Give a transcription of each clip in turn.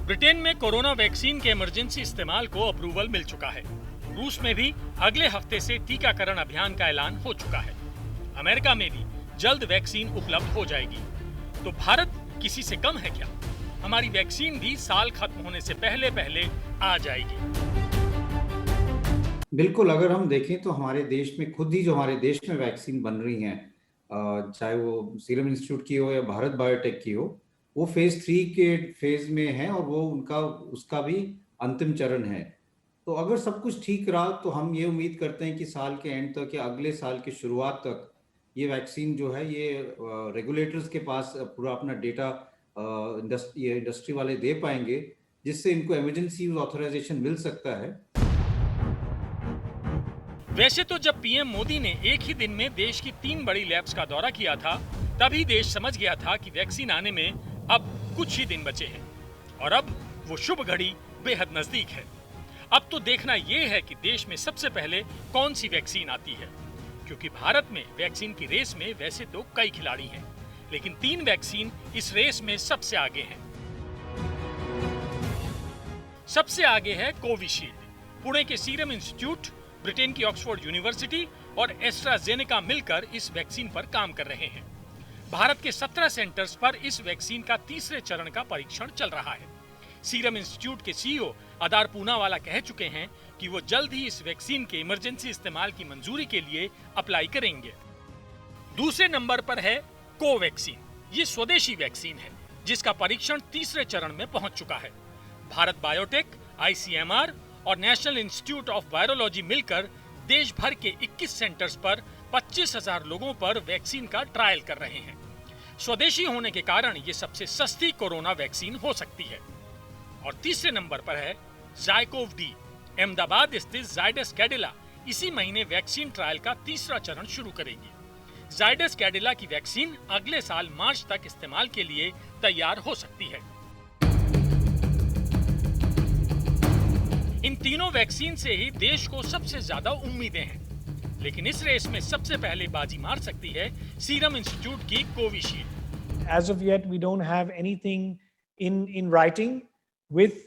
Britain में corona vaccine के emergency इस्तेमाल को अप्रूवल मिल चुका है। रूस में भी अगले हफ्ते से टीकाकरण अभियान का ऐलान हो चुका है। अमेरिका में भी जल्द वैक्सीन उपलब्ध हो जाएगी। तो भारत किसी से कम है क्या? हमारी वैक्सीन भी साल खत्म होने से पहले पहले आ जाएगी। बिल्कुल, अगर हम देखें तो हमारे देश में खुद ही जो हमारे देश में वैक्सीन बन रही हैं, चाहे वो सीरम इंस्टीट्यूट की हो या भारत बायोटेक की हो, वो फेज 3 के फेज में है और वो उनका उसका भी अंतिम चरण है। तो अगर सब कुछ ठीक रहा तो हम ये उम्मीद करते हैं कि साल के एंड तक या अगले साल की शुरुआत तक ये वैक्सीन जो है ये रेगुलेटर्स के पास पूरा अपना डेटा ये इंडस्ट्री वाले दे पाएंगे, जिससे इनको इमरजेंसी यूज ऑथराइजेशन मिल सकता है। वैसे तो जब पीएम मोदी ने एक ही दिन में देश की 3 बड़ी लैब्स का दौरा किया था, तभी देश समझ गया था कि वैक्सीन आने में अब कुछ ही दिन बचे हैं और अब वो शुभ घड़ी बेहद नजदीक है। अब तो देखना ये है कि देश में सबसे पहले कौन सी वैक्सीन आती है, क्योंकि भारत में वैक्सीन की रेस में वैसे तो कई खिलाड़ी हैं, लेकिन 3 वैक्सीन इस रेस में सबसे आगे हैं। सबसे आगे है कोविशील्ड। पुणे के सीरम इंस्टीट्यूट, ब्रिटेन की ऑक्सफोर्ड यूनिवर्सिटी और एस्ट्राजेनेका मिलकर इस वैक्सीन पर काम कर रहे हैं। भारत के 17 सेंटर्स पर इस वैक्सीन का तीसरे चरण का परीक्षण चल रहा है। सीरम इंस्टीट्यूट के सीईओ अदार पूनावाला कह चुके हैं कि वो जल्द ही इस वैक्सीन के इमरजेंसी इस्तेमाल की मंजूरी के लिए अप्लाई करेंगे। दूसरे नंबर पर है कोवैक्सीन। ये स्वदेशी वैक्सीन है जिसका परीक्षण तीसरे चरण में पहुंच चुका है। भारत बायोटेक, आईसीएमआर और नेशनल इंस्टीट्यूट ऑफ वायरोलॉजी मिलकर देश भर के 21 सेंटर्स पर 25,000 लोगों पर वैक्सीन का ट्रायल कर रहे हैं। स्वदेशी होने के कारण ये सबसे सस्ती कोरोना वैक्सीन हो सकती है। और तीसरे नंबर पर है जाइकोव डी। अहमदाबाद स्थित जायडस कैडिला इसी महीने वैक्सीन ट्रायल का तीसरा चरण शुरू करेगी। जायडस कैडिला की वैक्सीन अगले साल मार्च तक इस्तेमाल के लिए तैयार हो सकती है। इन तीनों वैक्सीन से ही देश को सबसे ज्यादा उम्मीदें हैं, लेकिन इस रेस में सबसे पहले बाजी मार सकती है सीरम इंस्टीट्यूट की Covishield. As of yet, we don't have anything in writing with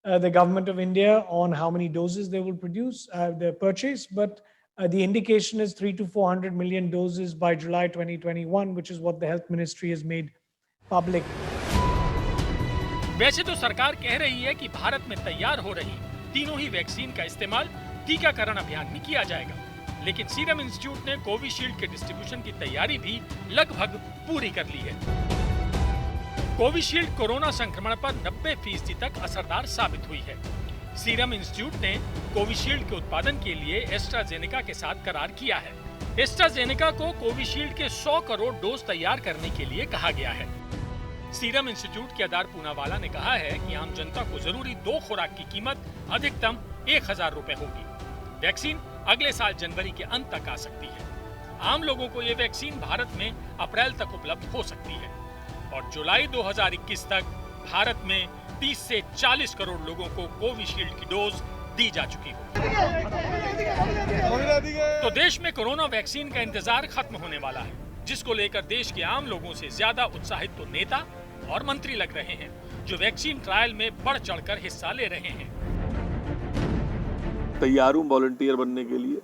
the government of India on how many doses they will produce, their purchase, but the indication is 300 to 400 million doses by July 2021, which is what the health ministry has made public. वैसे तो सरकार कह रही है कि भारत में तैयार हो रही तीनों ही वैक्सीन का इस्तेमाल टीकाकरण अभियान में किया जाएगा, लेकिन सीरम इंस्टीट्यूट ने कोविशील्ड के डिस्ट्रीब्यूशन की तैयारी भी लगभग पूरी कर ली है। कोविशील्ड कोरोना संक्रमण पर 90% तक असरदार साबित हुई है। सीरम इंस्टीट्यूट ने कोविशील्ड के उत्पादन के लिए एस्ट्राजेनेका के साथ करार किया है। एस्ट्राजेनेका को कोविशील्ड के 100 करोड़ डोज तैयार करने के लिए कहा गया है। सीरम इंस्टीट्यूट के अदार पूनावाला ने कहा है कि आम जनता को जरूरी 2 खुराक की कीमत अधिकतम 1,000 रुपए होगी। वैक्सीन अगले साल जनवरी के अंत तक आ सकती है। आम लोगों को ये वैक्सीन भारत में अप्रैल तक उपलब्ध हो सकती है और जुलाई 2021 तक भारत में 30 से 40 करोड़ लोगों को कोविशील्ड की डोज दी जा चुकी हो। तो देश में कोरोना वैक्सीन का इंतजार खत्म होने वाला है, जिसको लेकर देश के आम लोगों से ज्यादा उत्साहित तो नेता और मंत्री लग रहे हैं, जो वैक्सीन ट्रायल में बढ़ चढ़कर हिस्सा ले रहे हैं। तैयार हूं वॉलंटियर बनने के लिए।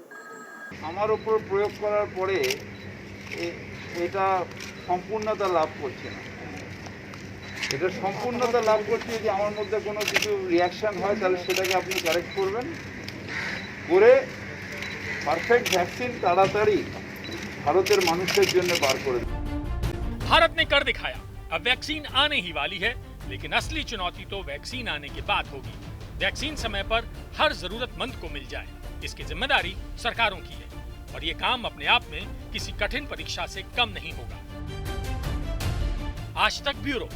আমার উপর প্রয়োগ করার পরে এটা সম্পূর্ণতা লাভ করছে না। এটা সম্পূর্ণতা লাভ করছে যদি আমার মধ্যে কোনো কিছু রিঅ্যাকশন হয় তাহলে সেটাকে আপনি কারেক্ট করবেন করে পারফেক্ট ভ্যাকসিন তাড়াতাড়ি ভারতের মানুষের জন্য বার করে দেবেন। भारत ने कर दिखाया। अब वैक्सीन आने ही वाली है, लेकिन असली चुनौती तो वैक्सीन आने के बाद होगी। वैक्सीन समय पर हर जरूरतमंद को मिल जाए, इसकी जिम्मेदारी सरकारों की है और ये काम अपने आप में किसी कठिन परीक्षा से कम नहीं होगा। आज तक ब्यूरो।